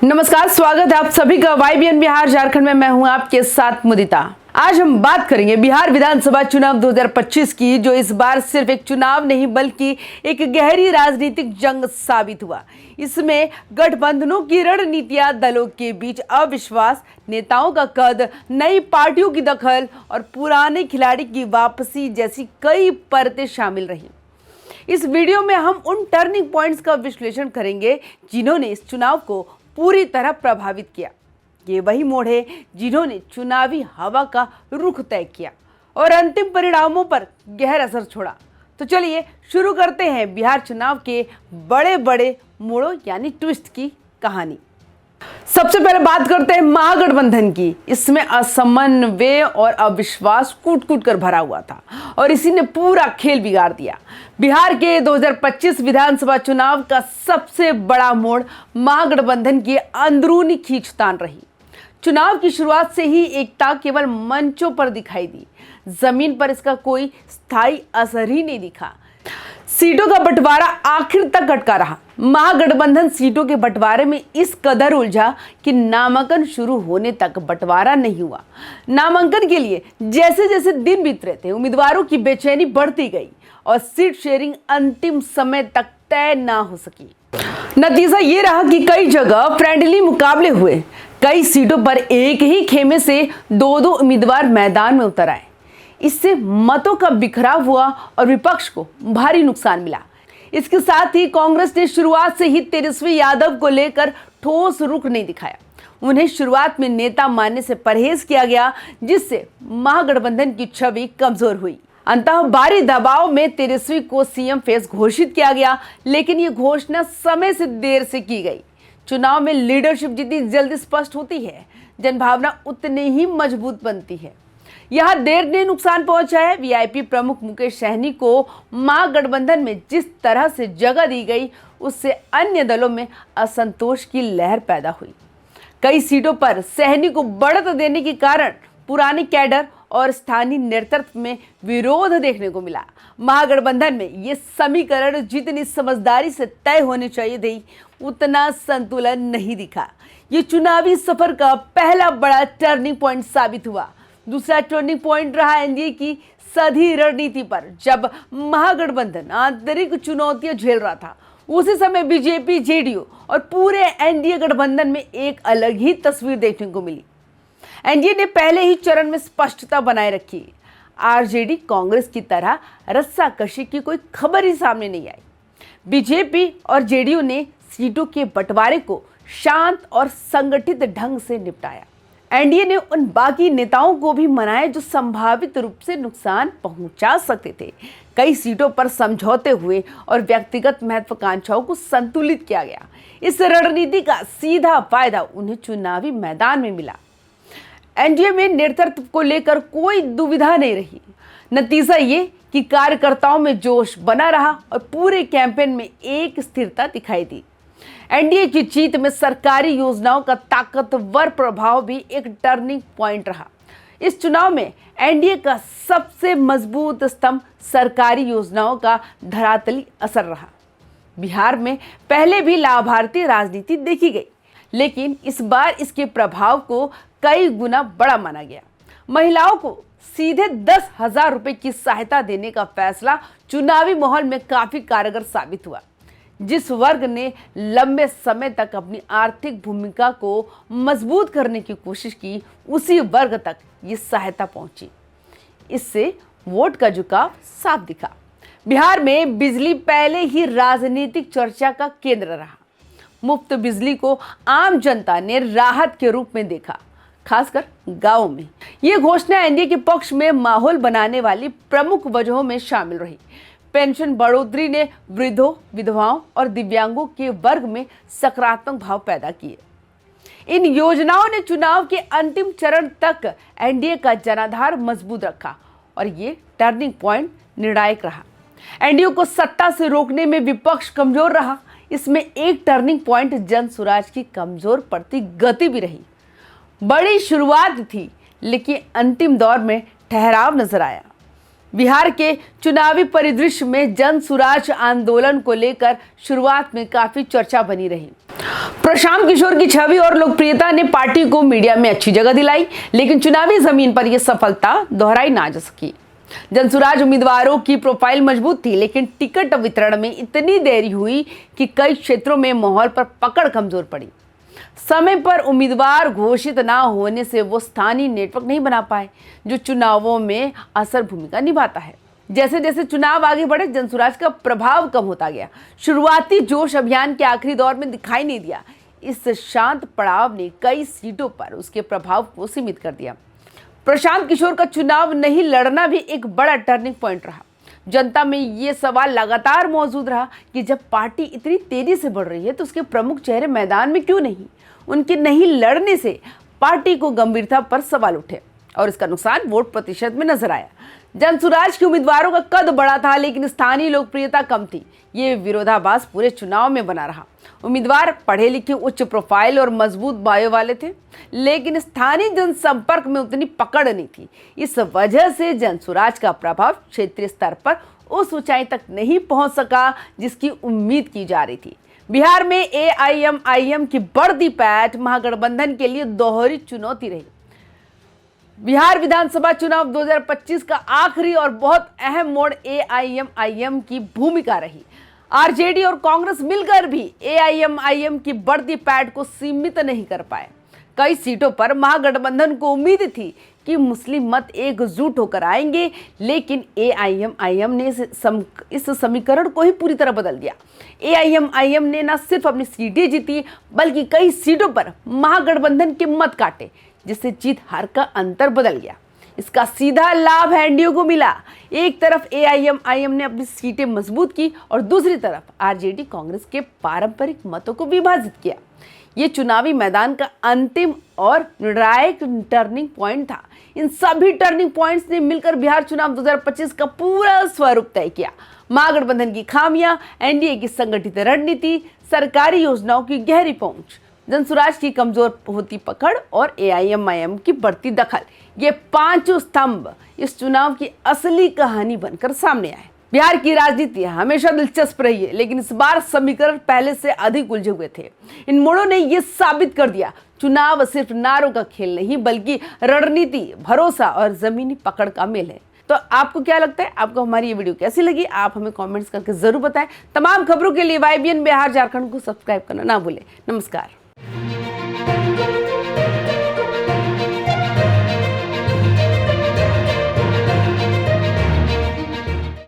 नमस्कार, स्वागत है आप सभी का YBN बिहार झारखंड में। मैं हूं आपके साथ मुदिता। आज हम बात करेंगे बिहार विधानसभा चुनाव 2025 की, जो इस बार सिर्फ एक चुनाव नहीं बल्कि एक गहरी राजनीतिक जंग साबित हुआ। इसमें गठबंधनों की रणनीतियां, दलों के बीच अविश्वास, नेताओं का कद, नई पार्टियों की दखल और पुराने खिलाड़ी की वापसी जैसी कई परतें शामिल रही। इस वीडियो में हम उन टर्निंग पॉइंट्स का विश्लेषण करेंगे जिन्होंने इस चुनाव को पूरी तरह प्रभावित किया। ये वही मोड़ है जिन्होंने चुनावी हवा का रुख तय किया और अंतिम परिणामों पर गहरा असर छोड़ा। तो चलिए शुरू करते हैं बिहार चुनाव के बड़े बड़े मोड़ों यानी ट्विस्ट की कहानी। सबसे पहले बात करते हैं महागठबंधन की। इसमें असमन्वय और अविश्वास कूट कूट कर भरा हुआ था और इसी ने पूरा खेल बिगाड़ दिया। बिहार के 2025 विधानसभा चुनाव का सबसे बड़ा मोड़ महागठबंधन की अंदरूनी खींचतान रही। चुनाव की शुरुआत से ही एकता केवल मंचों पर दिखाई दी, जमीन पर इसका कोई स्थायी असर ही नहीं दिखा। सीटों का बंटवारा आखिर तक अटका रहा। महागठबंधन सीटों के बंटवारे में इस कदर उलझा कि नामांकन शुरू होने तक बंटवारा नहीं हुआ। नामांकन के लिए जैसे जैसे दिन बीत रहे थे, उम्मीदवारों की बेचैनी बढ़ती गई और सीट शेयरिंग अंतिम समय तक तय ना हो सकी। नतीजा ये रहा कि कई जगह फ्रेंडली मुकाबले हुए। कई सीटों पर एक ही खेमे से दो दो उम्मीदवार मैदान में उतर आए। इससे मतों का बिखराव हुआ और विपक्ष को भारी नुकसान मिला। इसके साथ ही कांग्रेस ने शुरुआत से ही तेजस्वी यादव को लेकर ठोस रुख नहीं दिखाया। उन्हें शुरुआत में नेता मानने से परहेज किया गया, जिससे महागठबंधन की छवि कमजोर हुई। अंततः भारी दबाव में तेजस्वी को सीएम फेस घोषित किया गया, लेकिन ये घोषणा समय से देर से की गई। चुनाव में लीडरशिप जितनी जल्दी स्पष्ट होती है, जनभावना उतनी ही मजबूत बनती है। यहाँ देर ने नुकसान पहुंचाया है। वीआईपी प्रमुख मुकेश सहनी को महागठबंधन में जिस तरह से जगह दी गई, उससे अन्य दलों में असंतोष की लहर पैदा हुई। कई सीटों पर सहनी को बढ़त देने के कारण पुरानी कैडर और स्थानीय नेतृत्व में विरोध देखने को मिला। महागठबंधन में ये समीकरण जितनी समझदारी से तय होने चाहिए थे, उतना संतुलन नहीं दिखा। ये चुनावी सफर का पहला बड़ा टर्निंग पॉइंट साबित हुआ। दूसरा टर्निंग पॉइंट रहा एनडीए की सधी रणनीति पर। जब महागठबंधन आंतरिक चुनौतियां झेल रहा था, उसी समय बीजेपी, जेडीयू और पूरे एनडीए गठबंधन में एक अलग ही तस्वीर देखने को मिली। एनडीए ने पहले ही चरण में स्पष्टता बनाए रखी। आरजेडी कांग्रेस की तरह रस्साकशी की कोई खबर ही सामने नहीं आई। बीजेपी और जेडीयू ने सीटों के बंटवारे को शांत और संगठित ढंग से निपटाया। एनडीए ने उन बाकी नेताओं को भी मनाया जो संभावित रूप से नुकसान पहुंचा सकते थे। कई सीटों पर समझौते हुए और व्यक्तिगत महत्वाकांक्षाओं को संतुलित किया गया। इस रणनीति का सीधा फायदा उन्हें चुनावी मैदान में मिला। एनडीए में नेतृत्व को लेकर कोई दुविधा नहीं रही। नतीजा ये कि कार्यकर्ताओं में जोश बना रहा और पूरे कैंपेन में एक स्थिरता दिखाई दी। एनडीए की जीत में सरकारी योजनाओं का ताकतवर प्रभाव भी एक टर्निंग पॉइंट रहा। इस चुनाव में एनडीए का सबसे मजबूत स्तंभ सरकारी योजनाओं का धरातली असर रहा। बिहार में पहले भी लाभार्थी राजनीति देखी गई, लेकिन इस बार इसके प्रभाव को कई गुना बड़ा माना गया। महिलाओं को सीधे 10,000 रुपए की सहायता देने का फैसला चुनावी माहौल में काफी कारगर साबित हुआ। जिस वर्ग ने लंबे समय तक अपनी आर्थिक भूमिका को मजबूत करने की कोशिश की, उसी वर्ग तक ये सहायता पहुंची। इससे वोट का झुकाव साफ दिखा। बिहार में बिजली पहले ही राजनीतिक चर्चा का केंद्र रहा। मुफ्त बिजली को आम जनता ने राहत के रूप में देखा, खासकर गांवों में। ये घोषणा एनडीए के पक्ष में माहौल बनाने वाली प्रमुख वजहों में शामिल रही। पेंशन बढ़ोतरी ने वृद्धों, विधवाओं और दिव्यांगों के वर्ग में सकारात्मक भाव पैदा किए। इन योजनाओं ने चुनाव के अंतिम चरण तक एनडीए का जनाधार मजबूत रखा और ये टर्निंग पॉइंट निर्णायक रहा। एनडीए को सत्ता से रोकने में विपक्ष कमजोर रहा। इसमें एक टर्निंग पॉइंट जन स्वराज की कमजोर पड़ती गति भी रही। बड़ी शुरुआत थी, लेकिन अंतिम दौर में ठहराव नजर आया। बिहार के चुनावी परिदृश्य में जन स्वराज आंदोलन को लेकर शुरुआत में काफी चर्चा बनी रही प्रशांत किशोर की छवि और लोकप्रियता ने पार्टी को मीडिया में अच्छी जगह दिलाई, लेकिन चुनावी जमीन पर यह सफलता दोहराई ना जा सकी। जनसुराज उम्मीदवारों की प्रोफाइल मजबूत थी, लेकिन टिकट वितरण में इतनी देरी हुई कि कई क्षेत्रों में माहौल पर पकड़ कमजोर पड़ी। समय पर उम्मीदवार घोषित ना होने से वो स्थानीय नेटवर्क नहीं बना पाए, जो चुनावों में असर भूमिका निभाता है। जैसे जैसे चुनाव आगे बढ़े, जनसुराज का प्रभाव कम होता गया। शुरुआती जोश अभियान के आखिरी दौर में दिखाई नहीं दिया। इस शांत पड़ाव ने कई सीटों पर उसके प्रभाव को सीमित कर दिया। प्रशांत किशोर का चुनाव नहीं लड़ना भी एक बड़ा टर्निंग पॉइंट रहा। जनता में ये सवाल लगातार मौजूद रहा कि जब पार्टी इतनी तेजी से बढ़ रही है तो उसके प्रमुख चेहरे मैदान में क्यों नहीं। उनके नहीं लड़ने से पार्टी को गंभीरता पर सवाल उठे और इसका नुकसान वोट प्रतिशत में नजर आया। जनसुराज के उम्मीदवारों का कद बड़ा था, लेकिन स्थानीय लोकप्रियता कम थी। ये विरोधाभास पूरे चुनाव में बना रहा। उम्मीदवार पढ़े लिखे, उच्च प्रोफाइल और मजबूत बायो वाले थे, लेकिन स्थानीय जनसंपर्क में उतनी पकड़ नहीं थी। इस वजह से जनसुराज का प्रभाव क्षेत्रीय स्तर पर उस ऊंचाई तक नहीं पहुंच सका जिसकी उम्मीद की जा रही थी। बिहार में एआईएमआईएम की बढ़ती पैठ महागठबंधन के लिए दोहरी चुनौती रही। बिहार विधानसभा चुनाव 2025 का आखिरी और बहुत अहम मोड़ एआईएमआईएम की भूमिका रही। आरजेडी और कांग्रेस मिलकर भी एआईएमआईएम की बढ़ती पैठ को सीमित नहीं कर पाए। कई सीटों पर महागठबंधन को उम्मीद थी कि मुस्लिम मत एकजुट होकर आएंगे, लेकिन एआईएमआईएम ने इस समीकरण को ही पूरी तरह बदल दिया। एआईएमआईएम ने न सिर्फ अपनी सीटें जीती, बल्कि कई सीटों पर महागठबंधन के मत काटे, जिससे जीत हार का अंतर बदल गया। इसका सीधा लाभ एनडीए को मिला। एक तरफ एआईएमआईएम ने अपनी सीटें मजबूत की और दूसरी तरफ आरजेडी कांग्रेस के पारंपरिक मतों को विभाजित किया। ये चुनावी मैदान का अंतिम और निर्णायक टर्निंग पॉइंट था। इन सभी टर्निंग पॉइंट्स ने मिलकर बिहार चुनाव 2025 का पूरा स्वरूप तय किया। महागठबंधन की खामियां, एनडीए की संगठित रणनीति, सरकारी योजनाओं की गहरी पहुंच, जनसुराज की कमजोर होती पकड़ और एआईएमआईएम की बढ़ती दखल, ये पांचों स्तंभ इस चुनाव की असली कहानी बनकर सामने आए। बिहार की राजनीति हमेशा दिलचस्प रही है, लेकिन इस बार समीकरण पहले से अधिक उलझे हुए थे। इन मोड़ों ने यह साबित कर दिया, चुनाव सिर्फ नारों का खेल नहीं, बल्कि रणनीति, भरोसा और जमीनी पकड़ का मेल है। तो आपको क्या लगता है? आपको हमारी ये वीडियो कैसी लगी? आप हमें कमेंट्स करके जरूर बताएं। तमाम खबरों के लिए YBN बिहार झारखंड को सब्सक्राइब करना ना भूलें। नमस्कार।